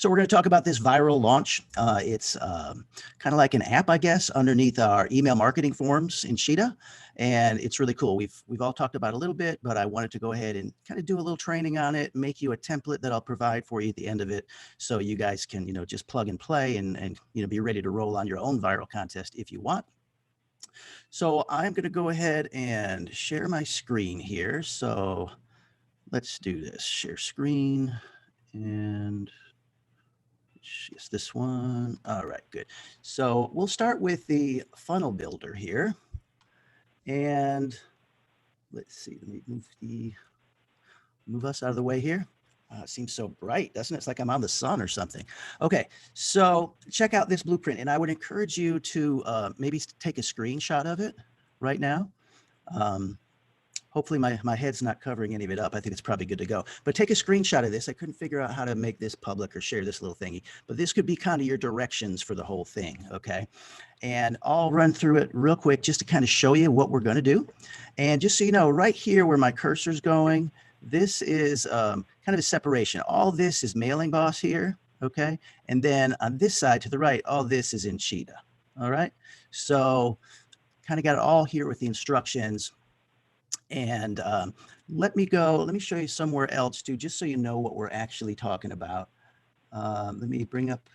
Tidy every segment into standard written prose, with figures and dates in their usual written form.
So we're going to talk about this viral launch. It's kind of like an app, I guess, underneath our email marketing forms in Cheetah. And it's really cool. We've all talked about it a little bit, but I wanted to go ahead and kind of do a little training on it, make you a template that I'll provide for you at the end of it. So you guys can, just plug and play and be ready to roll on your own viral contest if you want. So I'm going to go ahead and share my screen here. So let's do this. Share screen and it's this one. All right, good. So we'll start with the funnel builder here. And let's see, let me move us out of the way here. It seems so bright, doesn't it? It's like I'm on the sun or something. Okay, so check out this blueprint, and I would encourage you to maybe take a screenshot of it right now. Hopefully my head's not covering any of it up. I think it's probably good to go. But take a screenshot of this. I couldn't figure out how to make this public or share this little thingy, but this could be kind of your directions for the whole thing, okay? And I'll run through it real quick just to kind of show you what we're going to do. And just so you know, right here where my cursor's going, this is kind of a separation. All this is Mailing Boss here, okay? And then on this side to the right, all this is in Cheetah, all right? So kind of got it all here with the instructions. And let me show you somewhere else too, just so you know what we're actually talking about. Let me bring up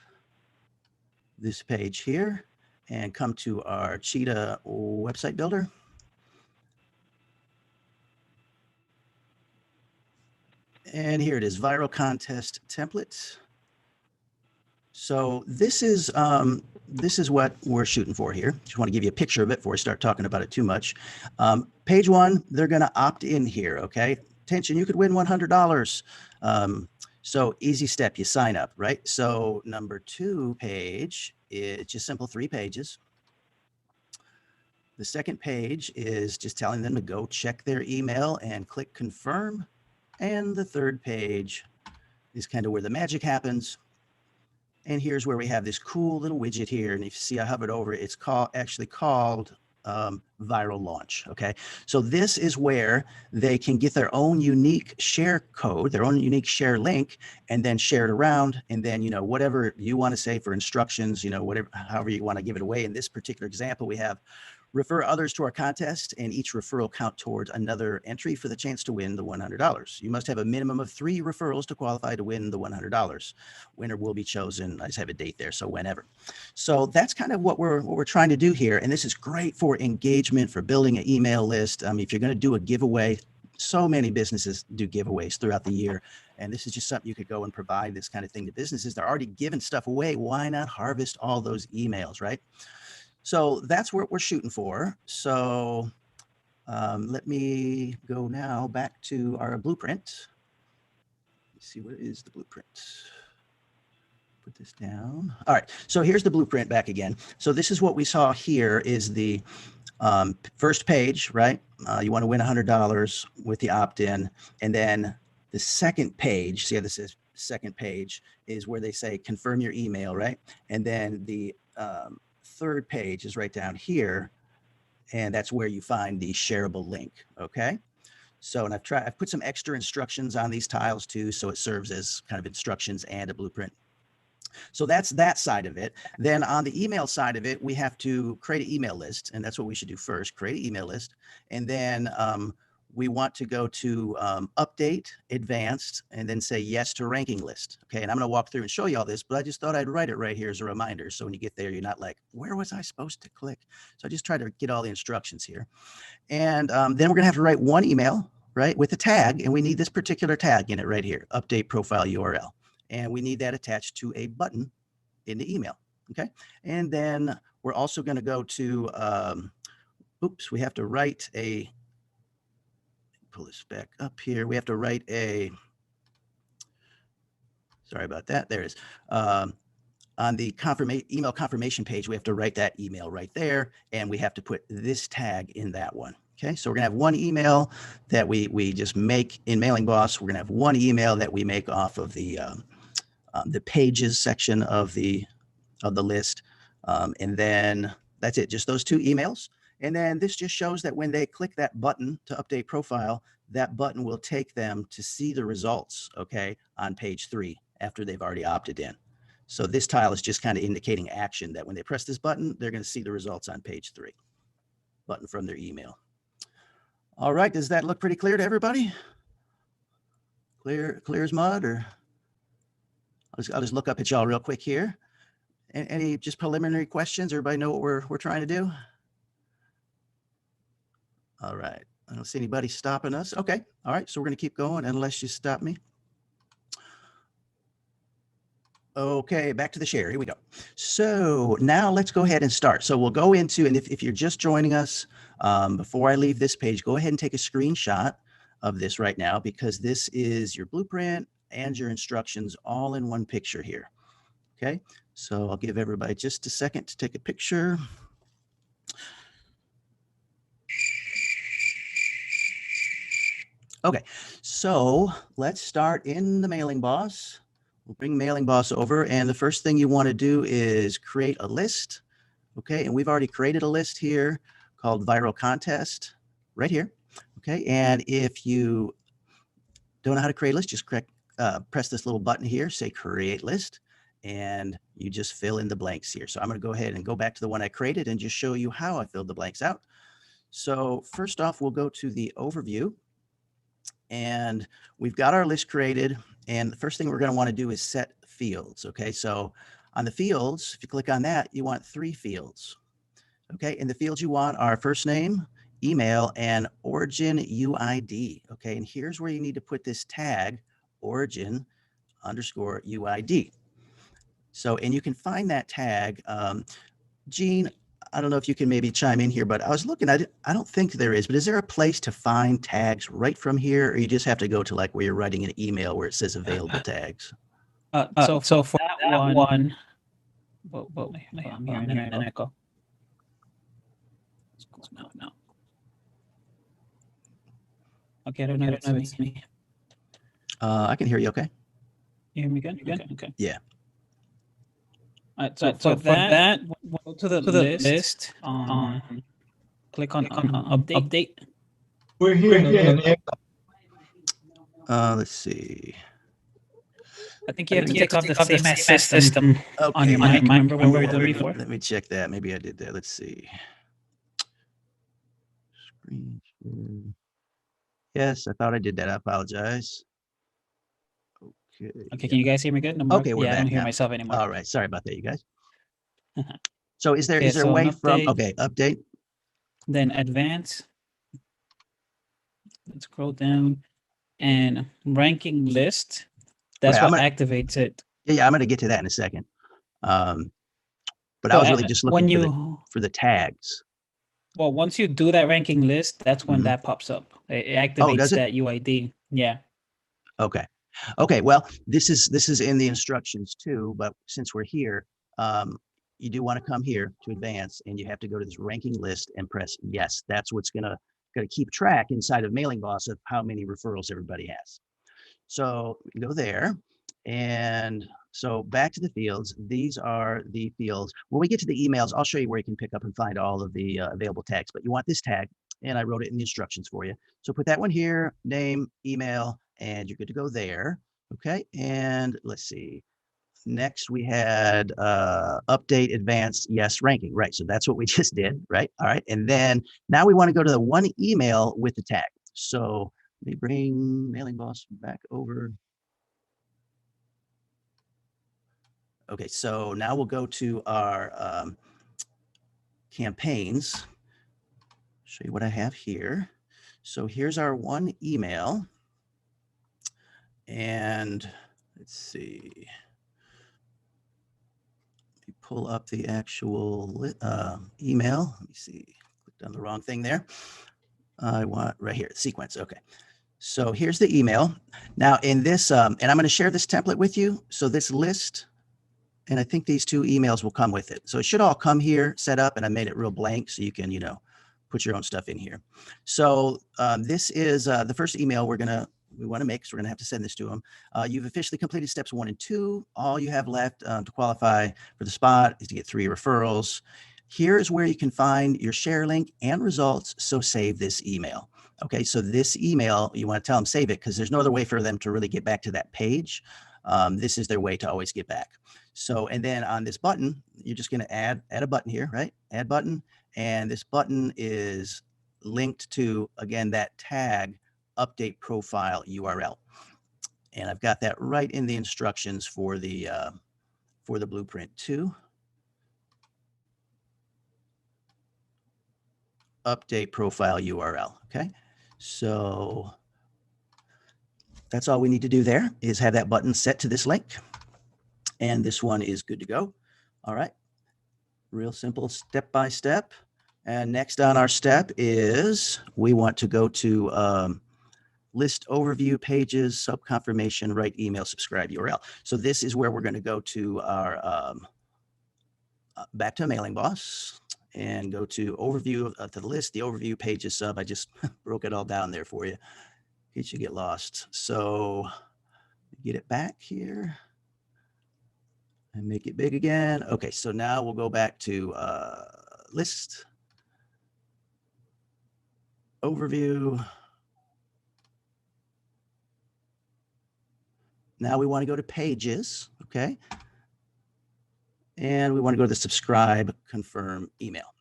this page here and come to our Cheetah website builder. And here it is, viral contest template. So this is what we're shooting for here. Just want to give you a picture of it before we start talking about it too much. Page one, they're going to opt in here. Okay. Attention, you could win $100. So easy step, you sign up, right? So number 2 page is just simple 3 pages. The second page is just telling them to go check their email and click confirm. And the third page is kind of where the magic happens. And here's where we have this cool little widget here. And if you see I hovered over it, it's actually called viral launch. Okay. So this is where they can get their own unique share code, their own unique share link, and then share it around. And then, whatever you want to say for instructions, however you want to give it away. In this particular example, we have refer others to our contest, and each referral count towards another entry for the chance to win the $100. You must have a minimum of 3 referrals to qualify to win the $100. Winner will be chosen. I just have a date there, so whenever. So that's kind of what we're trying to do here, and this is great for engagement, for building an email list. If you're going to do a giveaway, so many businesses do giveaways throughout the year, and this is just something you could go and provide this kind of thing to businesses. They're already giving stuff away. Why not harvest all those emails, right? So that's what we're shooting for. So let me go now back to our blueprint. Let's see, what is the blueprint? Put this down. All right, so here's the blueprint back again. So this is what we saw here is the first page, right? You want to win $100 with the opt-in. And then the second page, see how this is second page, is where they say confirm your email, right? And then the third page is right down here, and that's where you find the shareable link. Okay, so and I've put some extra instructions on these tiles too, so it serves as kind of instructions and a blueprint. So that's that side of it. Then on the email side of it, we have to create an email list, and that's what we should do first, create an email list. And then we want to go to update, advanced, and then say yes to ranking list. Okay, and I'm going to walk through and show you all this, but I just thought I'd write it right here as a reminder. So when you get there, you're not like, where was I supposed to click? So I just try to get all the instructions here. And then we're going to have to write one email, right, with a tag, and we need this particular tag in it right here, update profile URL. And we need that attached to a button in the email. Okay, and then we're also going to go to, we have to write a, pull this back up here. We have to write a, sorry about that. There it is. On the email confirmation page, we have to write that email right there. And we have to put this tag in that one. Okay, so we're gonna have one email that we just make in Mailing Boss. We're gonna have one email that we make off of the pages section of the list. And then that's it, just those 2 emails. And then this just shows that when they click that button to update profile, that button will take them to see the results, okay, on page 3. after they've already opted in. So this tile is just kind of indicating action, that when they press this button, they're going to see the results on page 3, button from their email. All right, does that look pretty clear to everybody? Clear as mud? Or I'll just look up at y'all real quick here. Any just preliminary questions? Everybody know what we're trying to do? All right, I don't see anybody stopping us. Okay, all right, so we're going to keep going unless you stop me. Okay, back to the share. Here we go. So now let's go ahead and start. So we'll go into, and if you're just joining us, before I leave this page, go ahead and take a screenshot of this right now, because this is your blueprint and your instructions all in one picture here. Okay, so I'll give everybody just a second to take a picture. Okay, so let's start in the Mailing Boss. We'll bring Mailing Boss over, and the first thing you want to do is create a list. Okay, and we've already created a list here called Viral Contest right here. Okay, and if you don't know how to create a list, just press this little button here, say Create List, and you just fill in the blanks here. So I'm going to go ahead and go back to the one I created and just show you how I filled the blanks out. So first off, we'll go to the overview, and we've got our list created. And the first thing we're going to want to do is set fields. Okay, so on the fields, if you click on that, you want 3 fields. Okay, and the fields you want are first name, email, and origin UID. Okay, and here's where you need to put this tag, origin _ UID. So, and you can find that tag. Gene, I don't know if you can maybe chime in here, but I was looking at it. I don't think there is, but is there a place to find tags right from here, or you just have to go to like where you're writing an email where it says available tags? So for that one, I'm hearing an echo. No. Okay, I don't know if it's me. I can hear you okay. You hear me good? Okay. Yeah. All right, so for that, go to the list, click on update. We're hearing an echo. Let's see. I think you have to take off the same as system on your mic. Remember when we were doing before? Let me check that. Maybe I did that. Let's see. Screen share. Yes, I thought I did that. I apologize. Okay, can you guys hear me good? Okay, we're back. I don't hear now. myself anymore. All right, sorry about that, you guys. So is there a so way from update? Then advance. Let's scroll down and ranking list. That's what activates it. Yeah, I'm going to get to that in a second. But I was really just looking for the tags. Well, once you do that ranking list, that's when that pops up. It activates that UID. Yeah. Okay. Okay. Well, this is in the instructions too, but since we're here, you do want to come here to advance, and you have to go to this ranking list and press yes. That's what's gonna keep track inside of Mailing Boss of how many referrals everybody has. So go there, and so back to the fields. These are the fields. When we get to the emails, I'll show you where you can pick up and find all of the available tags, but you want this tag, and I wrote it in the instructions for you. So put that one here, name, email, and you're good to go there. Okay, and let's see. Next, we had update, advanced, yes, ranking. Right, so that's what we just did, right? All right, and then now we want to go to the one email with the tag. So let me bring Mailing Boss back over. Okay, so now we'll go to our campaigns. Show you what I have here. So here's our one email. And let's see. Let me pull up the actual email. Let me see. Clicked on the wrong thing there. I want right here, sequence. Okay. So here's the email. Now in this, and I'm going to share this template with you. So this list, and I think these 2 emails will come with it. So it should all come here, set up, and I made it real blank so you can, put your own stuff in here. So this is the first email we want to make, so we're going to have to send this to them. You've officially completed steps 1 and 2. All you have left to qualify for the spot is to get 3 referrals. Here's where you can find your share link and results. So save this email. Okay, so this email, you want to tell them save it because there's no other way for them to really get back to that page. this is their way to always get back. So, and then on this button, you're just going to add a button here, right? Add button. And this button is linked to, again, that tag update profile URL. And I've got that right in the instructions for the blueprint too. Update profile URL. Okay. So that's all we need to do there is have that button set to this link. And this one is good to go. All right. Real simple step by step. And next on our step is we want to go to list overview pages, sub confirmation, write email, subscribe URL. So this is where we're going to go to our back to Mailing Boss and go to overview to the list, the overview pages sub. I just broke it all down there for you in case you get lost. So get it back here and make it big again. Okay, so now we'll go back to list, overview. Now we want to go to pages, okay? And we want to go to the subscribe, confirm email.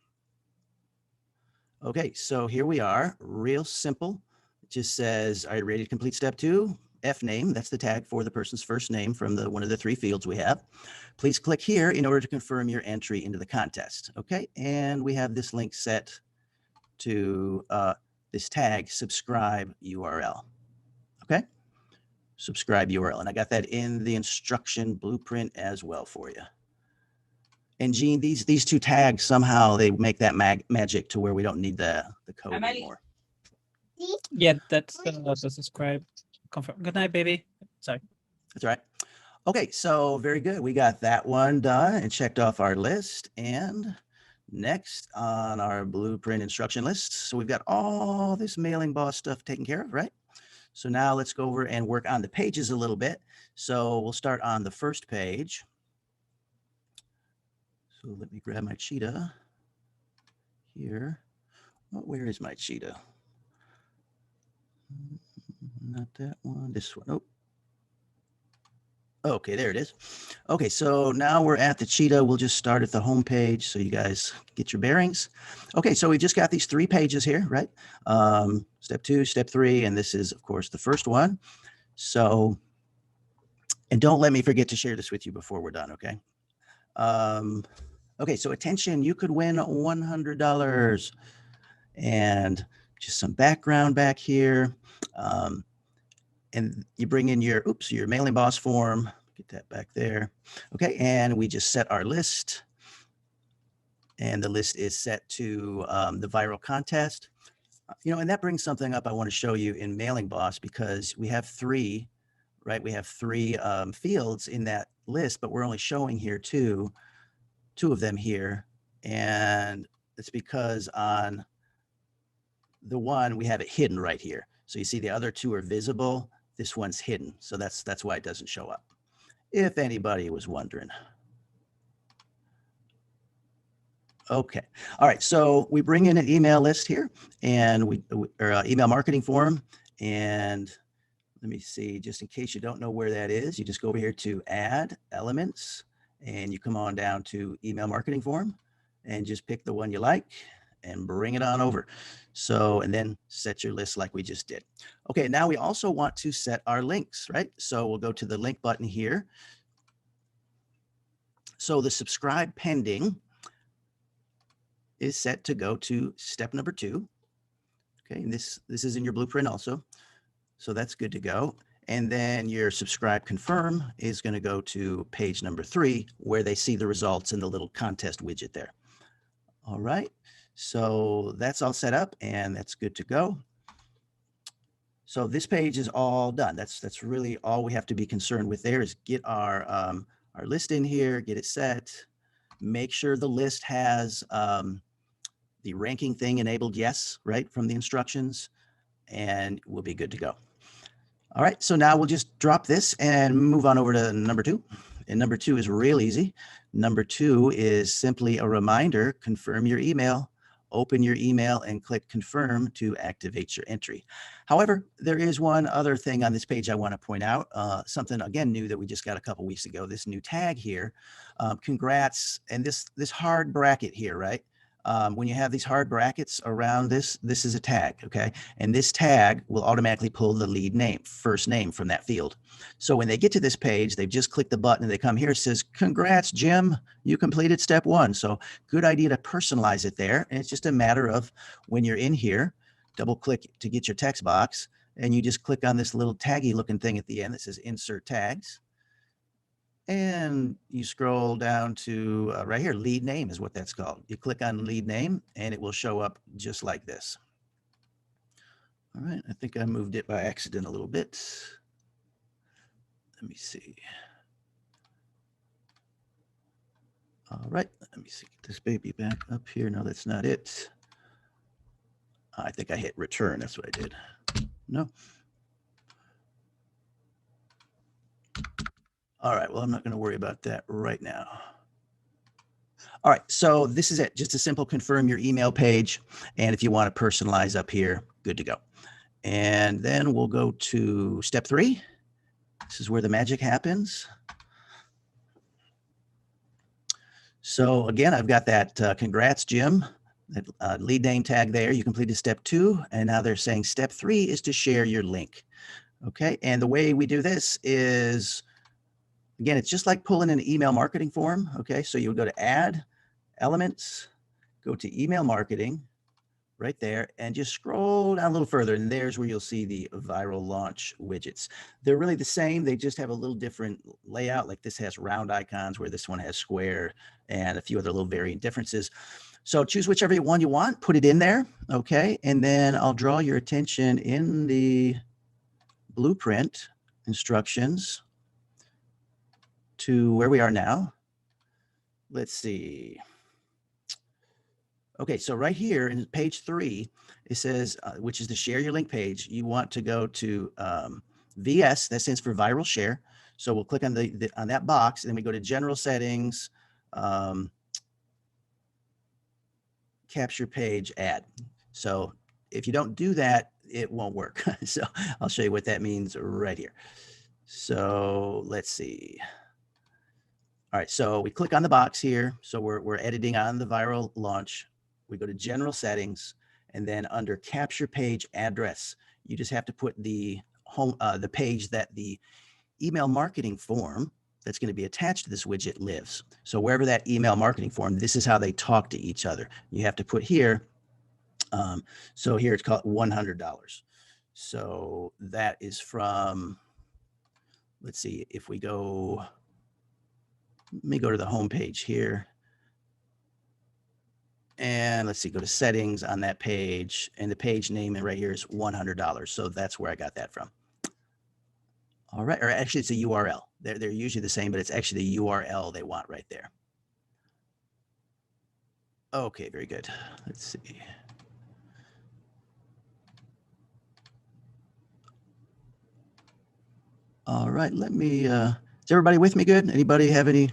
Okay, so here we are, real simple. It just says, are you ready to complete step 2? F name, that's the tag for the person's first name from one of the 3 fields we have. Please click here in order to confirm your entry into the contest. Okay, and we have this link set to this tag, subscribe URL. Okay, subscribe URL. And I got that in the instruction blueprint as well for you. And Gene, these 2 tags, somehow they make that magic to where we don't need the code anymore. Yeah, that's the subscribe. Confirm. Good night, baby. Sorry. That's right. Okay, so very good. We got that one done and checked off our list. And next on our blueprint instruction list, so we've got all this Mailing Boss stuff taken care of, right? So now let's go over and work on the pages a little bit. So we'll start on the first page. So let me grab my cheetah here. Oh, where is my cheetah? Not that one, this one. Oh, okay, there it is. Okay, so now we're at the cheetah. We'll just start at the home page so you guys get your bearings. Okay, so we just got these 3 pages here, right? Step 2, step 3, and this is, of course, the first one. So, and don't let me forget to share this with you before we're done, okay? Okay, so attention, you could win $100. And just some background back here. And you bring in your Mailing Boss form, get that back there. Okay, and we just set our list. And the list is set to the viral contest. You know, and that brings something up I want to show you in Mailing Boss because we have 3, right? We have 3 fields in that list, but we're only showing here 2 of them here. And it's because on the one, we have it hidden right here. So you see the other 2 are visible. This one's hidden. So that's why it doesn't show up. If anybody was wondering. Okay. All right. So we bring in an email list here and email marketing form. And let me see, just in case you don't know where that is, you just go over here to add elements and you come on down to email marketing form and just pick the one you like and bring it on over. So, and then set your list like we just did. Okay, now we also want to set our links, right? So we'll go to the link button here. So the subscribe pending is set to go to step number 2. Okay, and this is in your blueprint also. So that's good to go. And then your subscribe confirm is going to go to page number 3 where they see the results in the little contest widget there. All right. So that's all set up and that's good to go. So this page is all done. That's really all we have to be concerned with there is get our list in here, get it set, make sure the list has the ranking thing enabled, yes, right, from the instructions, and we'll be good to go. All right, so now we'll just drop this and move on over to number 2. And number 2 is real easy. Number 2 is simply a reminder, confirm your email open your email and click confirm to activate your entry. However, there is one other thing on this page I want to point out, something again new that we just got a couple weeks ago, this new tag here. Congrats. And this hard bracket here, right? When you have these hard brackets around this is a tag, okay? And this tag will automatically pull the lead name, first name from that field. So when they get to this page, they've just clicked the button and they come here, it says, congrats, Jim, you completed step 1. So good idea to personalize it there. And it's just a matter of when you're in here, double click to get your text box, and you just click on this little taggy looking thing at the end that says insert tags. And you scroll down to right here, lead name is what that's called. You click on lead name and it will show up just like this. All right, I think I moved it by accident a little bit. Let me see. All right, let me see, get this baby back up here. No, that's not it. I think I hit return, that's what I did. No. All right, well, I'm not going to worry about that right now. All right, so this is it. Just a simple confirm your email page. And if you want to personalize up here, good to go. And then we'll go to step 3. This is where the magic happens. So again, I've got that congrats, Jim, that lead name tag there. You completed step 2. And now they're saying step 3 is to share your link. Okay, and the way we do this is, again, it's just like pulling an email marketing form. Okay, so you would go to add, elements, go to email marketing right there, and just scroll down a little further. And there's where you'll see the viral launch widgets. They're really the same. They just have a little different layout. Like this has round icons where this one has square and a few other little variant differences. So choose whichever one you want, put it in there. Okay, and then I'll draw your attention in the blueprint instructions to where we are now. Let's see. Okay, so right here in page 3, it says, which is the share your link page, you want to go to VS, that stands for viral share. So we'll click on on that box, and then we go to general settings, capture page, add. So if you don't do that, it won't work. So I'll show you what that means right here. So let's see. All right, so we click on the box here. So we're editing on the viral launch. We go to general settings, and then under capture page address, you just have to put the home, the page that the email marketing form that's going to be attached to this widget lives. So wherever that email marketing form, this is how they talk to each other. You have to put here. So here it's called $100. So that is from, let's see, if we go, let me go to the home page here. And let's see, go to settings on that page, and the page name right here is $100. So that's where I got that from. All right, or actually it's a URL. They're usually the same, but it's actually the URL they want right there. Okay, very good. Let's see. All right, let me, is everybody with me good? Anybody have any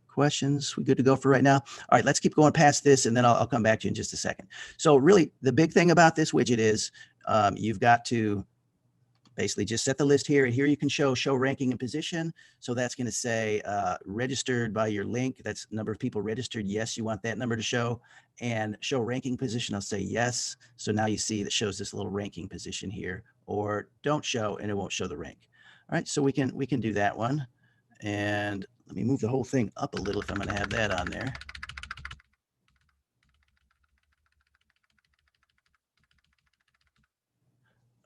questions? We good to go for right now? All right, let's keep going past this, and then I'll come back to you in just a second. So really, the big thing about this widget is you've got to basically just set the list here, and here you can show ranking and position. So that's going to say registered by your link. That's number of people registered. Yes, you want that number to show. And show ranking position, I'll say yes. So now you see that shows this little ranking position here, or don't show, and it won't show the rank. All right, so we can do that one. And let me move the whole thing up a little if I'm going to have that on there.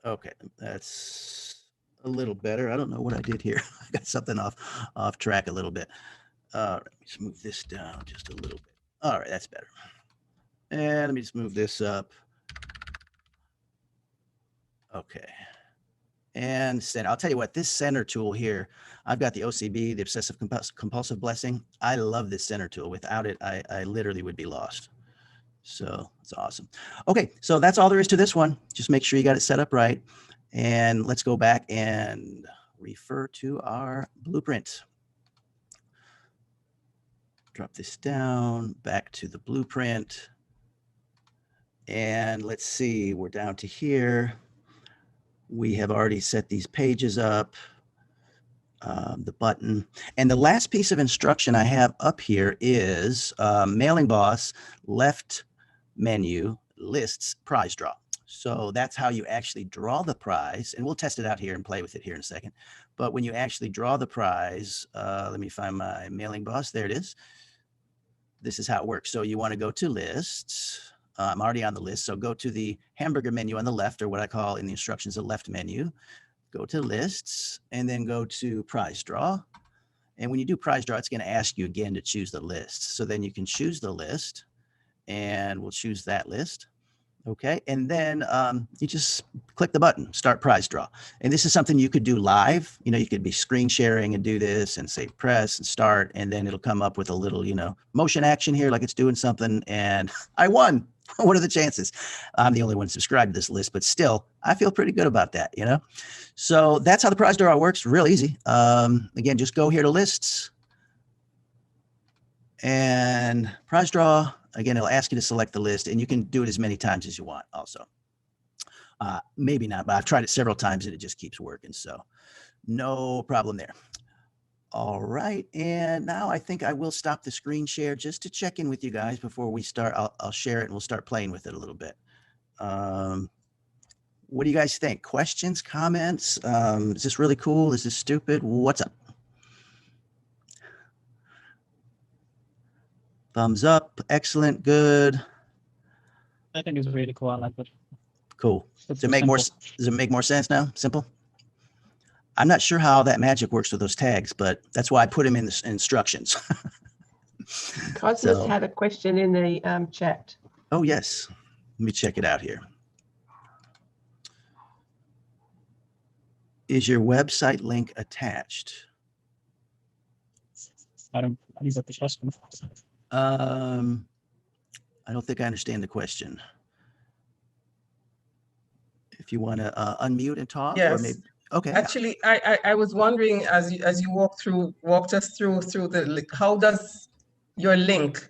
Okay, that's a little better. I don't know what I did here. I got something off track a little bit. Let me just move this down just a little bit. All right, that's better. And let me just move this up. Okay. And center. I'll tell you what, this center tool here, I've got the OCB, the obsessive compulsive blessing. I love this center tool. Without it, I literally would be lost. So it's awesome. Okay, so that's all there is to this one. Just make sure you got it set up right. And let's go back and refer to our blueprint. Drop this down, back to the blueprint. And let's see, we're down to here. We have already set these pages up, the button. And the last piece of instruction I have up here is mailing boss, left menu, lists, prize draw. So that's how you actually draw the prize. And we'll test it out here and play with it here in a second. But when you actually draw the prize, let me find my mailing boss. There it is. This is how it works. So you want to go to lists. I'm already on the list. So go to the hamburger menu on the left, or what I call in the instructions, the left menu. Go to lists and then go to prize draw. And when you do prize draw, it's going to ask you again to choose the list. So then you can choose the list, and we'll choose that list. Okay. And then you just click the button, start prize draw. And this is something you could do live. You know, you could be screen sharing and do this and say press and start, and then it'll come up with a little, you know, motion action here, like it's doing something, and I won. What are the chances? I'm the only one subscribed to this list, but still, I feel pretty good about that, you know? So that's how the prize draw works. Real easy. Again, just go here to lists and prize draw. Again, it'll ask you to select the list, and you can do it as many times as you want also. Maybe not, but I've tried it several times and it just keeps working. So no problem there. All right. And now I think I will stop the screen share just to check in with you guys before we start. I'll share it and we'll start playing with it a little bit. What do you guys think? Questions, comments? Is this really cool? Is this stupid? What's up? Thumbs up. Excellent. Good. I think it's really cool. I like it. Cool. Does it make more sense now? Simple. I'm not sure how that magic works with those tags, but that's why I put them in the instructions. Cosmos had a question in the chat. Oh, yes. Let me check it out here. Is your website link attached? I don't use the question. I don't think I understand the question. If you want to unmute and talk, yes. Or maybe, okay. Actually, I was wondering as you walked us through the how does your link?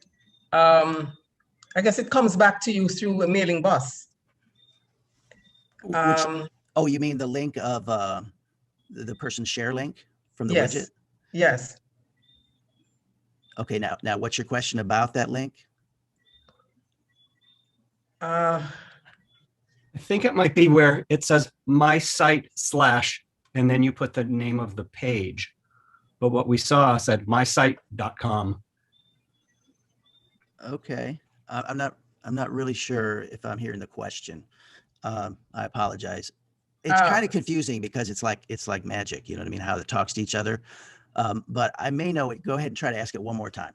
I guess it comes back to you through a mailing boss. Oh, you mean the link of the person's share link from the yes. widget? Yes. Okay, now what's your question about that link? I think it might be where it says my site / and then you put the name of the page. But what we saw said mysite.com. Okay. I'm not really sure if I'm hearing the question. I apologize. It's kind of confusing because it's like magic, you know what I mean? How it talks to each other. But I may know it. Go ahead and try to ask it one more time.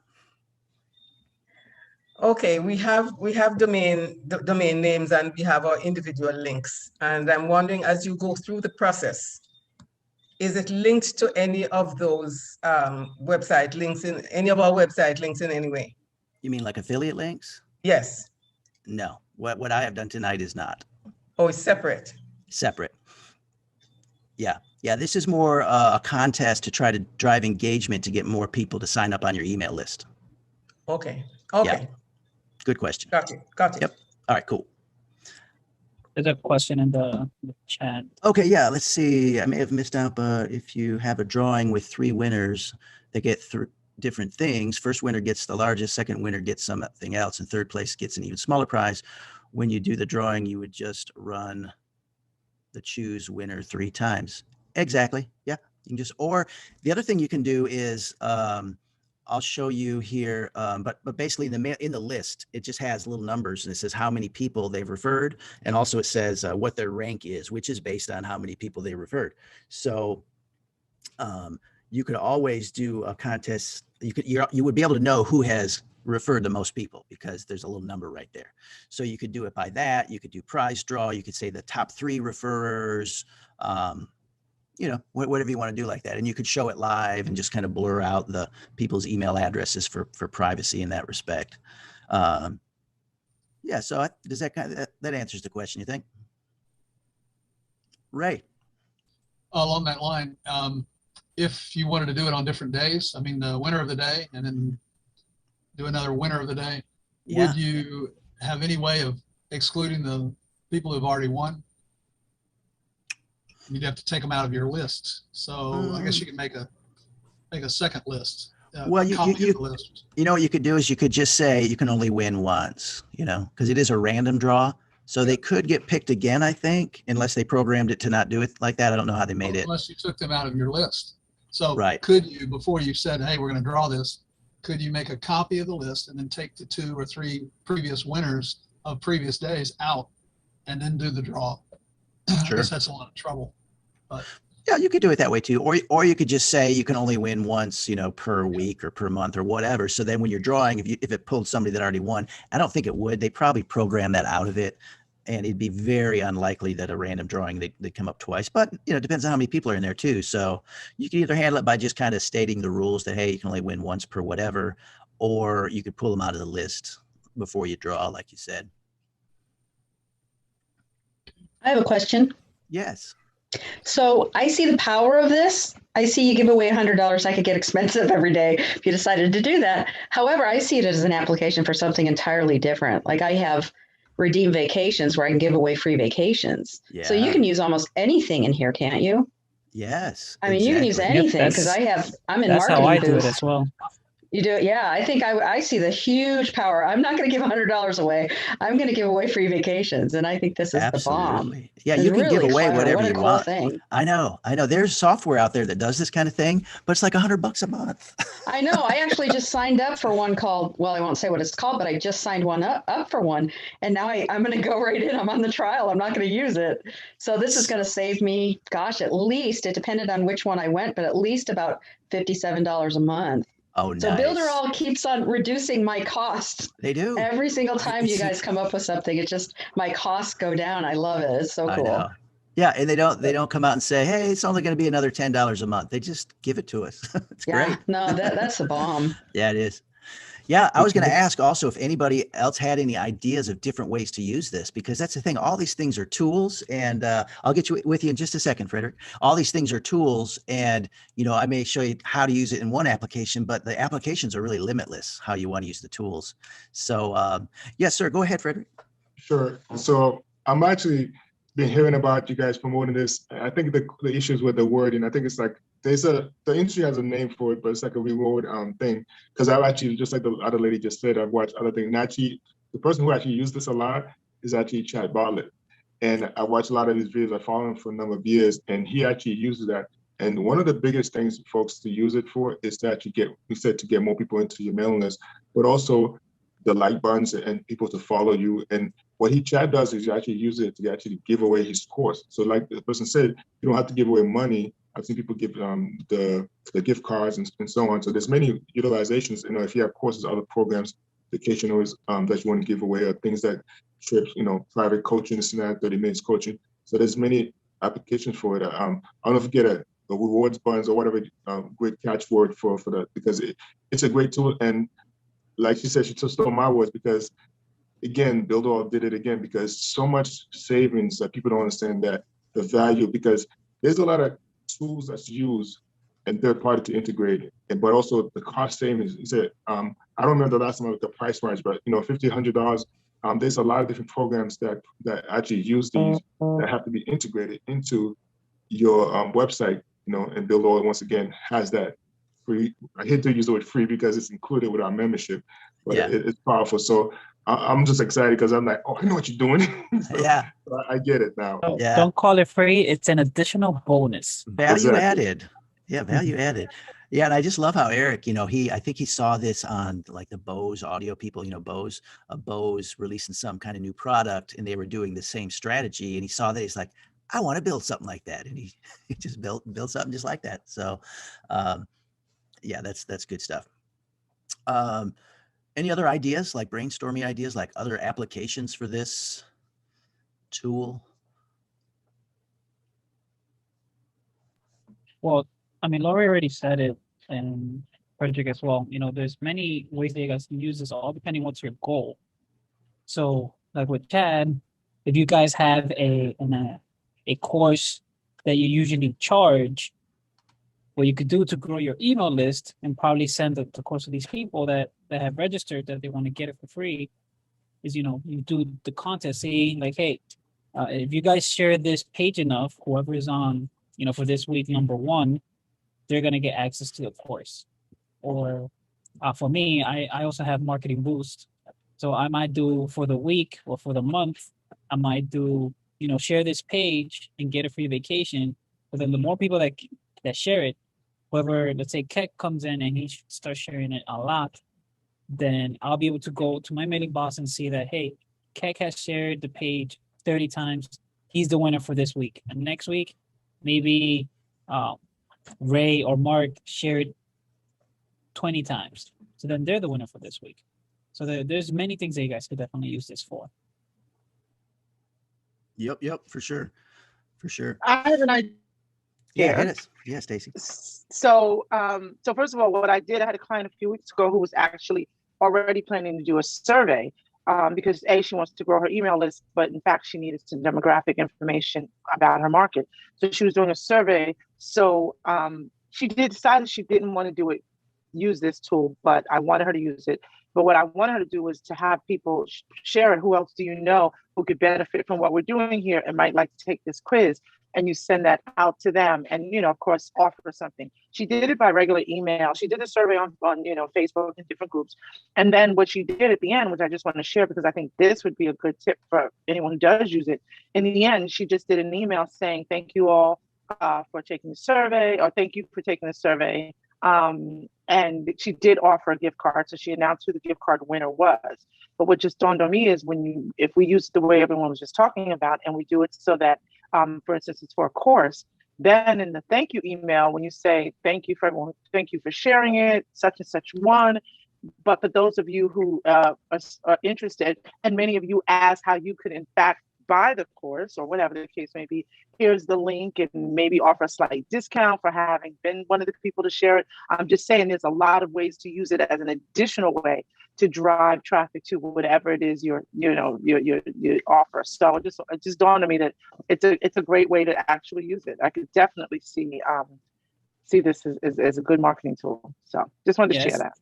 Okay, we have domain names and we have our individual links. And I'm wondering, as you go through the process, is it linked to any of those website links in any of our website links in any way? You mean like affiliate links? Yes. No. What I have done tonight is not. Oh, it's separate. Separate. Yeah. Yeah. This is more a contest to try to drive engagement to get more people to sign up on your email list. Okay. Okay. Yeah. Good question. Got it. Got it. Yep. All right, cool. There's a question in the chat. Okay, yeah, let's see. I may have missed out, but if you have a drawing with 3 winners, they get different things. First winner gets the largest, second winner gets something else, and third place gets an even smaller prize. When you do the drawing, you would just run the choose winner 3 times. Exactly. Yeah. You can just, or the other thing you can do is, I'll show you here, but basically in the list, it just has little numbers and it says how many people they've referred. And also it says what their rank is, which is based on how many people they referred. So you could always do a contest. You would be able to know who has referred the most people because there's a little number right there. So you could do it by that. You could do prize draw. You could say the top 3 referrers, you know, whatever you want to do like that. And you could show it live and just kind of blur out the people's email addresses for privacy in that respect. Yeah. So does that answers the question, you think? Ray. Along that line, if you wanted to do it on different days, I mean, the winner of the day and then do another winner of the day, Yeah. would you have any way of excluding the people who've already won, you'd have to take them out of your list. So I guess you can make a second list. Well, copy of the list. you know what you could do is you could just say you can only win once, you know, because it is a random draw. So they could get picked again, I think, unless they programmed it to not do it like that. I don't know how they made it. Unless you took them out of your list. So Right. could you, before you said, hey, we're going to draw this, could you make a copy of the list and then take the 2 or 3 previous winners of previous days out and then do the draw? Sure. I guess that's a lot of trouble. But Yeah, you could do it that way too. Or you could just say you can only win once, you know, per week or per month or whatever. So then when you're drawing, if it pulled somebody that already won, I don't think it would. They probably program that out of it. And it'd be very unlikely that a random drawing, they come up twice. But, you know, it depends on how many people are in there too. So you can either handle it by just kind of stating the rules that, hey, you can only win once per whatever, or you could pull them out of the list before you draw, like you said. I have a question. Yes. So I see the power of this. I see you give away $100. I could get expensive every day if you decided to do that. However, I see it as an application for something entirely different. Like I have redeem vacations where I can give away free vacations. Yeah. So you can use almost anything in here, can't you? Yes. I mean, you can use exactly. anything because I'm in That's marketing. how I do it booth. as well. You do it? Yeah, I think I see the huge power. I'm not going to give $100 away. I'm going to give away free vacations, and I think this is the bomb. Absolutely. Yeah, It's you can really give away clever. whatever What a you cool want. thing. I know. There's software out there that does this kind of thing, but it's like $100 a month. I know. I actually just signed up for one called, well, I won't say what it's called, but I just signed one up for one. And now I'm going to go right in. I'm on the trial. I'm not going to use it. So this is going to save me, gosh, at least, it depended on which one I went, but at least about $57 a month. Oh, nice. So Builderall keeps on reducing my costs. They do. Every single time you guys come up with something, it's just my costs go down. I love it. It's so I cool. know. Yeah, and they don't come out and say, hey, it's only going to be another $10 a month. They just give it to us. It's Yeah, great. no, that's the bomb. Yeah, it is. Yeah, I was going to ask also if anybody else had any ideas of different ways to use this, because that's the thing. All these things are tools, and I'll get you with you in just a second, Frederick. All these things are tools, and you know, I may show you how to use it in one application, but the applications are really limitless how you want to use the tools. So yes, sir, go ahead, Frederick. Sure. So I'm actually been hearing about you guys promoting this. I think the issues with the wording, I think it's like the industry has a name for it, but it's like a reward thing. Because I've actually, just like the other lady just said, I've watched other things. And actually, the person who actually used this a lot is actually Chad Bartlett. And I watched a lot of his videos. I follow him for a number of years, and he actually uses that. And one of the biggest things, folks, to use it for is to actually to get more people into your mailing list, but also the like buttons and people to follow you. And what Chad does is he actually uses it to actually give away his course. So like the person said, you don't have to give away money. I've seen people give the gift cards and so on. So there's many utilizations. You know, if you have courses, other programs, vacationers that you want to give away, or things that trips, you know, private coaching, this and that, 30 minutes coaching. So there's many applications for it. I don't know if you get a rewards buttons or whatever great catchword for that, because it's a great tool. And like she said, she just stole my words, because again, Builderall did it again, because so much savings that people don't understand that the value, because there's a lot of tools that's used and third party to integrate it, but also the cost savings. He said, I don't remember the last time I looked at price wise, but you know, $50, $100. There's a lot of different programs that actually use these that have to be integrated into your website, you know, and Builderall once again has that free. I hate to use the word free because it's included with our membership, but Yeah. it's powerful. So I'm just excited because I'm like, oh, I know what you're doing. So Yeah. I get it now. Yeah. Don't call it free. It's an additional bonus. Value Exactly. added. Yeah, value added. Yeah, and I just love how Eric, you know, I think he saw this on like the Bose audio people, you know, Bose releasing some kind of new product, and they were doing the same strategy, and he saw that, he's like, I want to build something like that, and he just built something just like that. So yeah, that's good stuff. Any other ideas, like brainstorming ideas, like other applications for this tool? Well, I mean, Laurie already said it, and Frederick as well. You know, there's many ways that you guys can use this, all depending what's your goal. So, like with Chad, if you guys have a course that you usually charge, what you could do to grow your email list and probably send the course to these people that have registered that they want to get it for free, is, you do the contest, saying like, hey, if you guys share this page enough, whoever is on, for this week #1, they're gonna get access to the course. Or for me, I also have Marketing Boost, so I might do for the week or for the month, I might do, share this page and get a free vacation. But then the more people that share it, whoever, let's say Keck comes in and he starts sharing it a lot, then I'll be able to go to my mailing boss and see that, hey, Keck has shared the page 30 times. He's the winner for this week. And next week, maybe Ray or Mark shared 20 times. So then they're the winner for this week. So there's many things that you guys could definitely use this for. Yep, for sure. I have an idea. Yeah, hit us. Yeah, Stacy. So first of all, what I did, I had a client a few weeks ago who was actually already planning to do a survey because she wants to grow her email list, but in fact, she needed some demographic information about her market. So she was doing a survey. So she decided she didn't want to use this tool, but I wanted her to use it. But what I wanted her to do was to have people share it. Who else do you know who could benefit from what we're doing here and might like to take this quiz? And you send that out to them and, of course, offer something. She did it by regular email. She did a survey on Facebook and different groups. And then what she did at the end, which I just want to share because I think this would be a good tip for anyone who does use it. In the end, she just did an email saying, thank you all for taking the survey, or thank you for taking the survey. And she did offer a gift card. So she announced who the gift card winner was. But what just dawned on me is if we use the way everyone was just talking about, and we do it so that, for instance, it's for a course, then in the thank you email, when you say, thank you for everyone, thank you for sharing it, such and such one. But for those of you who are interested, and many of you asked how you could in fact buy the course or whatever the case may be, here's the link, and maybe offer a slight discount for having been one of the people to share it. I'm just saying there's a lot of ways to use it as an additional way to drive traffic to whatever it is you offer. So it just dawned on me that it's a great way to actually use it. I could definitely see this as a good marketing tool. So just wanted to share that.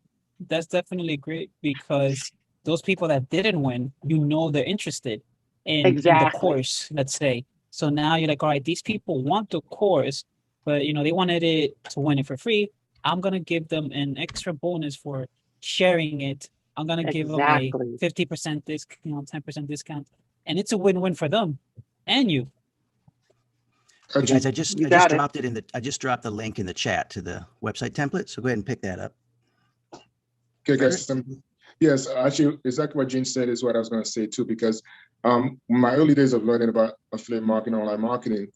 That's definitely great because those people that didn't win, they're interested in the course, let's say. So now you're like, all right, these people want the course, but they wanted it to win it for free. I'm gonna give them an extra bonus for sharing it. I'm gonna give them a 50% discount, 10% discount, and it's a win-win for them and you. Hey guys, I just dropped it in the. I just dropped the link in the chat to the website template. So go ahead and pick that up. Okay, guys. Yes, actually, exactly what Gene said is what I was going to say too, because my early days of learning about affiliate marketing, online marketing,